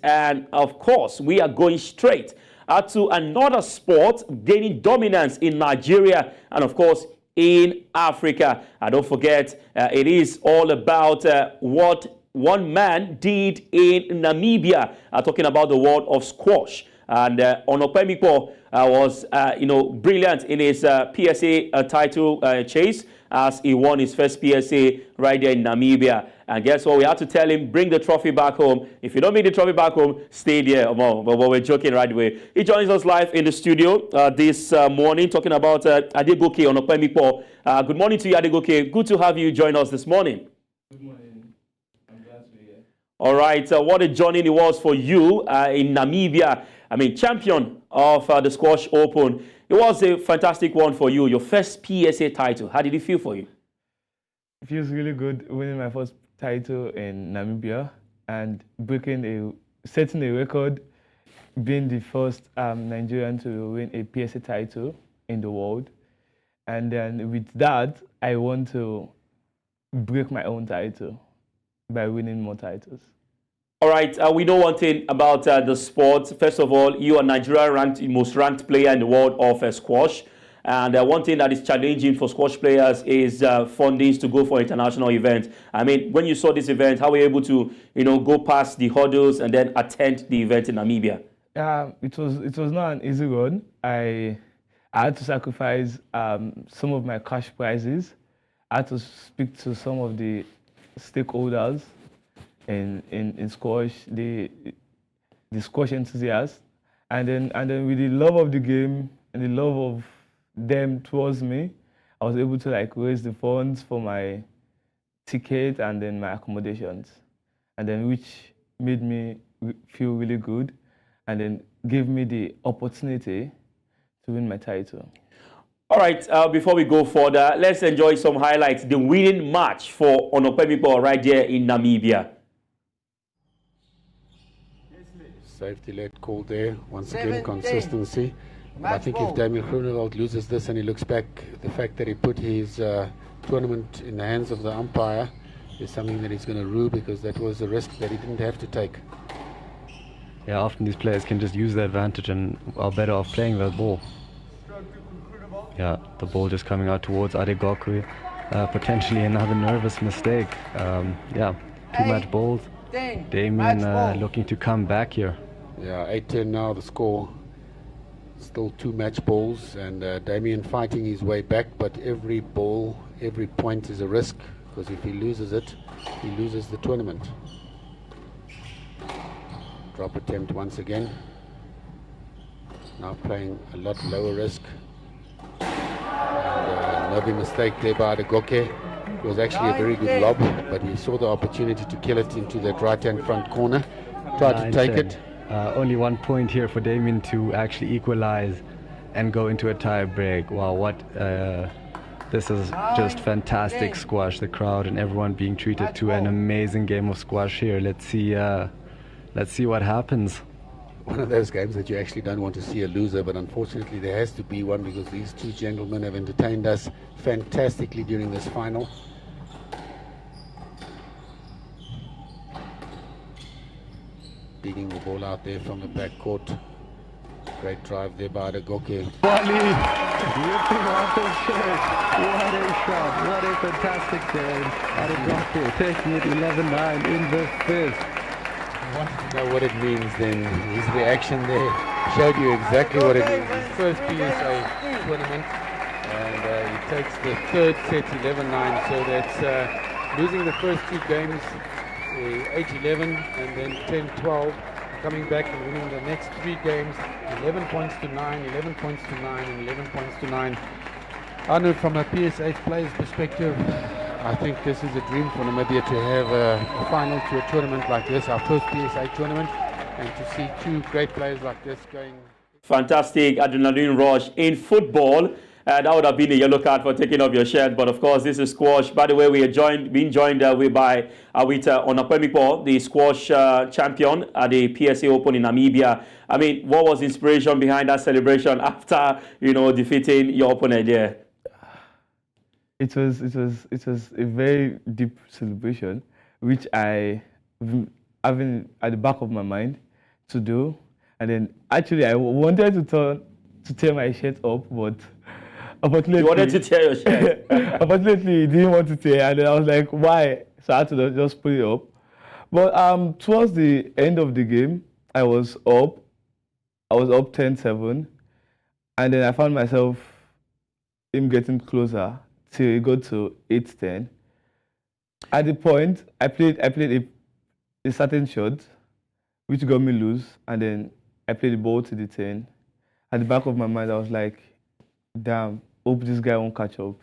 And of course, we are going straight to another sport gaining dominance in Nigeria and, of course, in Africa. And don't forget, it is all about what one man did in Namibia. Talking about the world of squash. And Onaopemipo was, brilliant in his PSA title chase as he won his first PSA right there in Namibia. And guess what? We had to tell him, bring the trophy back home. If you don't bring the trophy back home, stay there. But we're joking right away. He joins us live in the studio this morning talking about Adegoke Onaopemipo. Good morning to you, Adegoke. Good to have you join us this morning. Good morning. I'm glad to be here. All right. What a journey it was for you in Namibia. I mean, champion of the Squash Open. It was a fantastic one for you, your first PSA title. How did it feel for you? It feels really good winning my first title in Namibia and setting a record, being the first Nigerian to win a PSA title in the world. And then with that, I want to break my own title by winning more titles. All right, we know one thing about the sport. First of all, you are Nigeria's most ranked player in the world of squash. And one thing that is challenging for squash players is fundings to go for international events. I mean, when you saw this event, how were you able to, go past the hurdles and then attend the event in Namibia? It was not an easy run. I had to sacrifice some of my cash prizes. I had to speak to some of the stakeholders in squash, the squash enthusiasts, and then with the love of the game and the love of them towards me, I was able to raise the funds for my ticket and then my accommodations, and then which made me feel really good, and then gave me the opportunity to win my title. All right, before we go further, let's enjoy some highlights. The winning match for Onaopemipo right there in Namibia. Safety-led call there. Once again, consistency. I think if Damien Groenewald loses this and he looks back, the fact that he put his tournament in the hands of the umpire is something that he's going to rue, because that was a risk that he didn't have to take. Yeah, often these players can just use the advantage and are better off playing the ball. Yeah, the ball just coming out towards Adegoke. Potentially another nervous mistake. Yeah, too much balls. Damien looking to come back here. Yeah, 8-10 now the score. Still 2 match balls, and Damien fighting his way back, but every ball, every point is a risk, because if he loses it, he loses the tournament. Drop attempt once again. Now playing a lot lower risk. And no big mistake there by Adegoke. It was actually a very good lob, but he saw the opportunity to kill it into that right-hand front corner. Tried to take it. Only 1 point here for Damien to actually equalize and go into a tie break. Wow, this is just fantastic squash. The crowd and everyone being treated to an amazing game of squash here. Let's see what happens. One of those games that you actually don't want to see a loser, but unfortunately there has to be one, because these two gentlemen have entertained us fantastically during this final. Beating the ball out there from the back court. Great drive there by Adegoke. Wally, ripping off his shirt. What a shot, what a fantastic game. Adegoke taking it 11-9 in the fifth. I want to know what it means then. His reaction there showed you exactly what it means. His first PSA tournament, and he takes the third set 11-9, so that's losing the first 2 games, 8-11 and then 10-12, coming back and winning the next 3 games, 11 points to 9, 11 points to 9, and 11 points to 9. I know from a PSA player's perspective, I think this is a dream for Namibia to have a final to a tournament like this, our first PSA tournament, and to see 2 great players like this going. Fantastic adrenaline rush in football. That would have been a yellow card for taking off your shirt, but of course this is squash. By the way, we are being joined with Onaopemipo, the squash champion at the PSA Open in Namibia. I mean, what was the inspiration behind that celebration after defeating your opponent there? It was a very deep celebration, which I having at the back of my mind, to do. And then actually I wanted to tear my shirt up, but unfortunately, You wanted to tear your shirt. unfortunately, he didn't want to tear, and then I was like, why? So I had to just put it up. But towards the end of the game, I was up. I was up 10-7, and then I found myself him getting closer till it got to 8-10. At the point, I played a certain shot, which got me loose, and then I played the ball to the 10. At the back of my mind, I was like, damn, hope this guy won't catch up,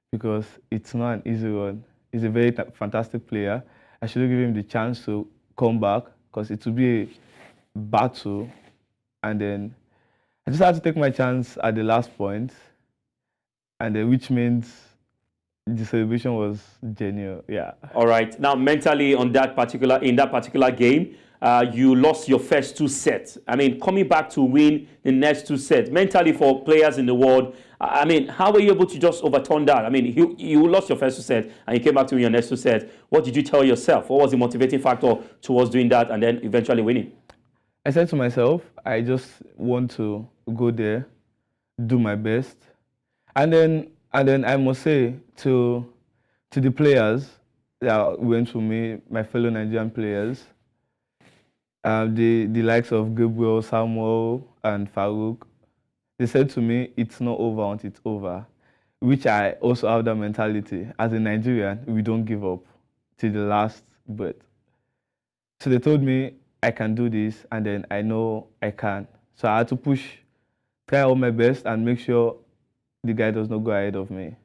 because it's not an easy one. He's a very fantastic player. I should give him the chance to come back, because it will be a battle. And then I just had to take my chance at the last point, and then, which means the celebration was genuine. Yeah. All right. Now, mentally in that particular game, you lost your first 2 sets. I mean, coming back to win the next 2 sets, mentally for players in the world, I mean, how were you able to just overturn that? I mean, you lost your first 2 sets and you came back to win your next 2 sets. What did you tell yourself? What was the motivating factor towards doing that and then eventually winning? I said to myself, I just want to go there, do my best, and then I must say to the players that went for me, my fellow Nigerian players, the likes of Gabriel, Samuel, and Farouk, they said to me, it's not over until it's over, which I also have that mentality. As a Nigerian, we don't give up till the last breath. So they told me I can do this, and then I know I can. So I had to try all my best, and make sure the guy does not go ahead of me.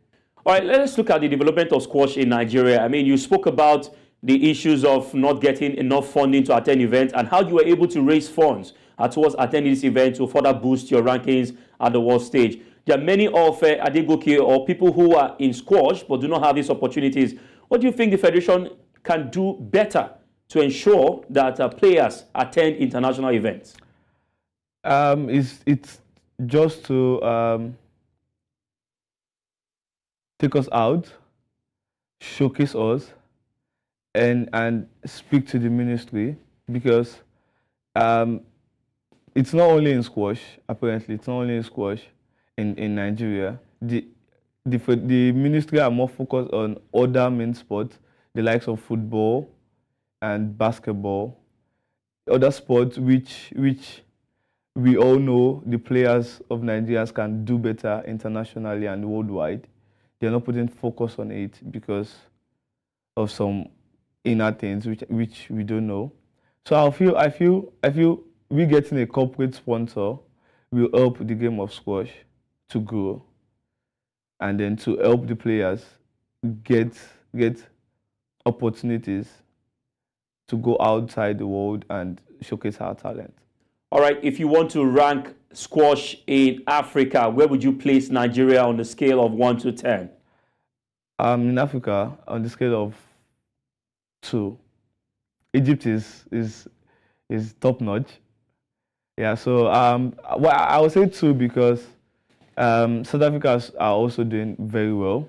All right, let's look at the development of squash in Nigeria. I mean, you spoke about the issues of not getting enough funding to attend events and how you were able to raise funds towards attending this event to further boost your rankings at the world stage. There are many of Adegoke or people who are in squash but do not have these opportunities. What do you think the Federation can do better to ensure that players attend international events? It's just to take us out, showcase us, and speak to the ministry, because it's not only in squash. Apparently, it's not only in squash in Nigeria. The ministry are more focused on other main sports, the likes of football and basketball, other sports which we all know the players of Nigeria can do better internationally and worldwide. They're not putting focus on it because of some inner things which we don't know. So I feel we getting a corporate sponsor will help the game of squash to grow, and then to help the players get opportunities to go outside the world and showcase our talent. All right, if you want to rank squash in Africa, where would you place Nigeria on the scale of 1 to 10? In Africa, on the scale of 2, Egypt is top notch. Yeah, so well, I would say 2 because South Africa are also doing very well,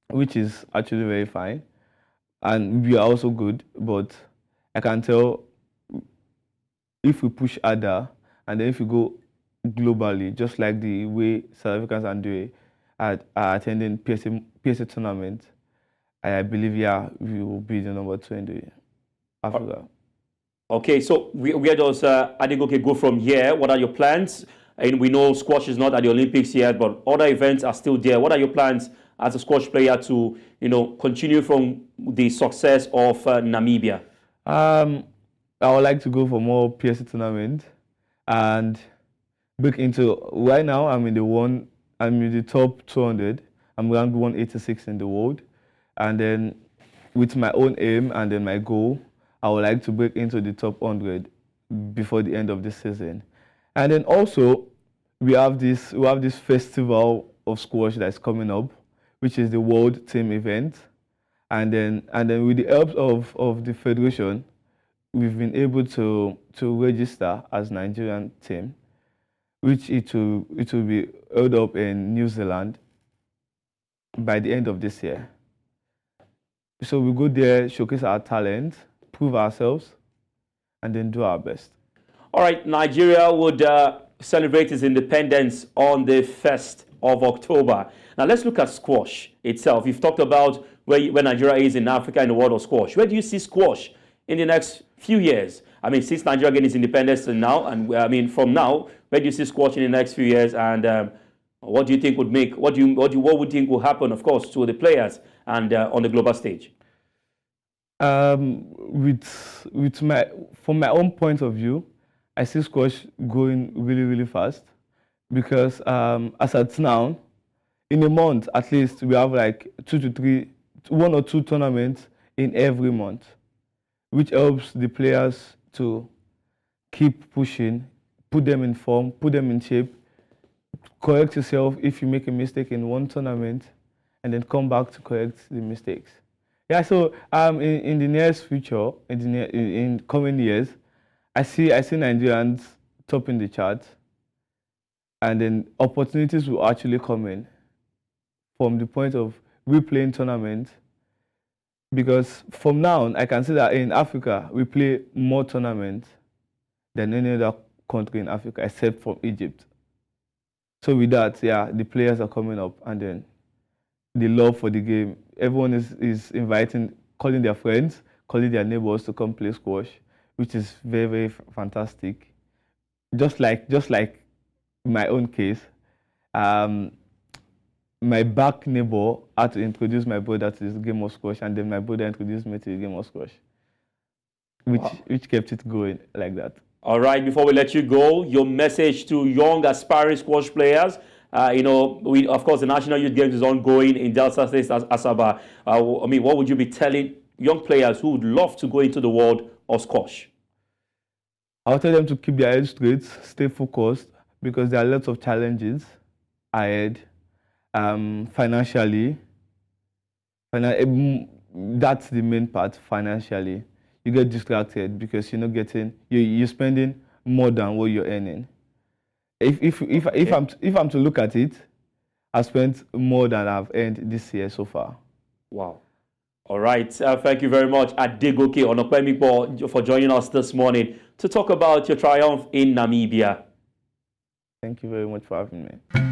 which is actually very fine, and we are also good. But I can tell if we push harder, and then if we go globally, just like the way South Africans are doing, are attending PSA tournament, I believe, yeah, we will be the number 2 in the Africa. Okay, so where does Adegoke go from here? What are your plans? And we know squash is not at the Olympics yet, but other events are still there. What are your plans as a squash player to, continue from the success of Namibia? I would like to go for more PSA tournament and break into. Right now, I'm in the top 200. I'm ranked 186 in the world, and then with my own aim and then my goal, I would like to break into the top 100 before the end of this season. And then also, we have this festival of squash that's coming up, which is the World Team event. And then with the help of the Federation, we've been able to register as Nigerian team, which it will be held up in New Zealand by the end of this year. So we go there, showcase our talent, prove ourselves, and then do our best. All right, Nigeria would celebrate its independence on the 1st of October. Now, let's look at squash itself. You've talked about where Nigeria is in Africa in the world of squash. Where do you see squash in the next few years? I mean, since Nigeria gained its independence and now, and I mean, from now, where do you see squash in the next few years? And what do you think would make, what would you think will happen, of course, to the players and on the global stage? From my own point of view, I see squash going really, really fast because as at now, in a month at least, we have like 2 to 3, 1 or 2 tournaments in every month, which helps the players to keep pushing, put them in form, put them in shape, correct yourself if you make a mistake in one tournament, and then come back to correct the mistakes. Yeah, so in the nearest future, in coming years, I see Nigerians topping the chart, and then opportunities will actually come in from the point of replaying tournaments. Because from now, I can see that in Africa, we play more tournaments than any other country in Africa, except from Egypt. So with that, yeah, the players are coming up, and then the love for the game. Everyone is inviting, calling their friends, calling their neighbors to come play squash, which is very, very fantastic. Just like my own case, my back neighbor had to introduce my brother to this game of squash, and then my brother introduced me to the game of squash, which kept it going like that. All right, before we let you go, your message to young aspiring squash players. Of course, the National Youth Games is ongoing in Delta State, Asaba. What would you be telling young players who would love to go into the world of squash? I'll tell them to keep their head straight, stay focused, because there are lots of challenges ahead. Financially, that's the main part. Financially, you get distracted because you're not getting, you're spending more than what you're earning. If I'm to look at it, I've spent more than I've earned this year so far. Wow. All right. Thank you very much, Adegoke Onaopemipo, for joining us this morning to talk about your triumph in Namibia. Thank you very much for having me.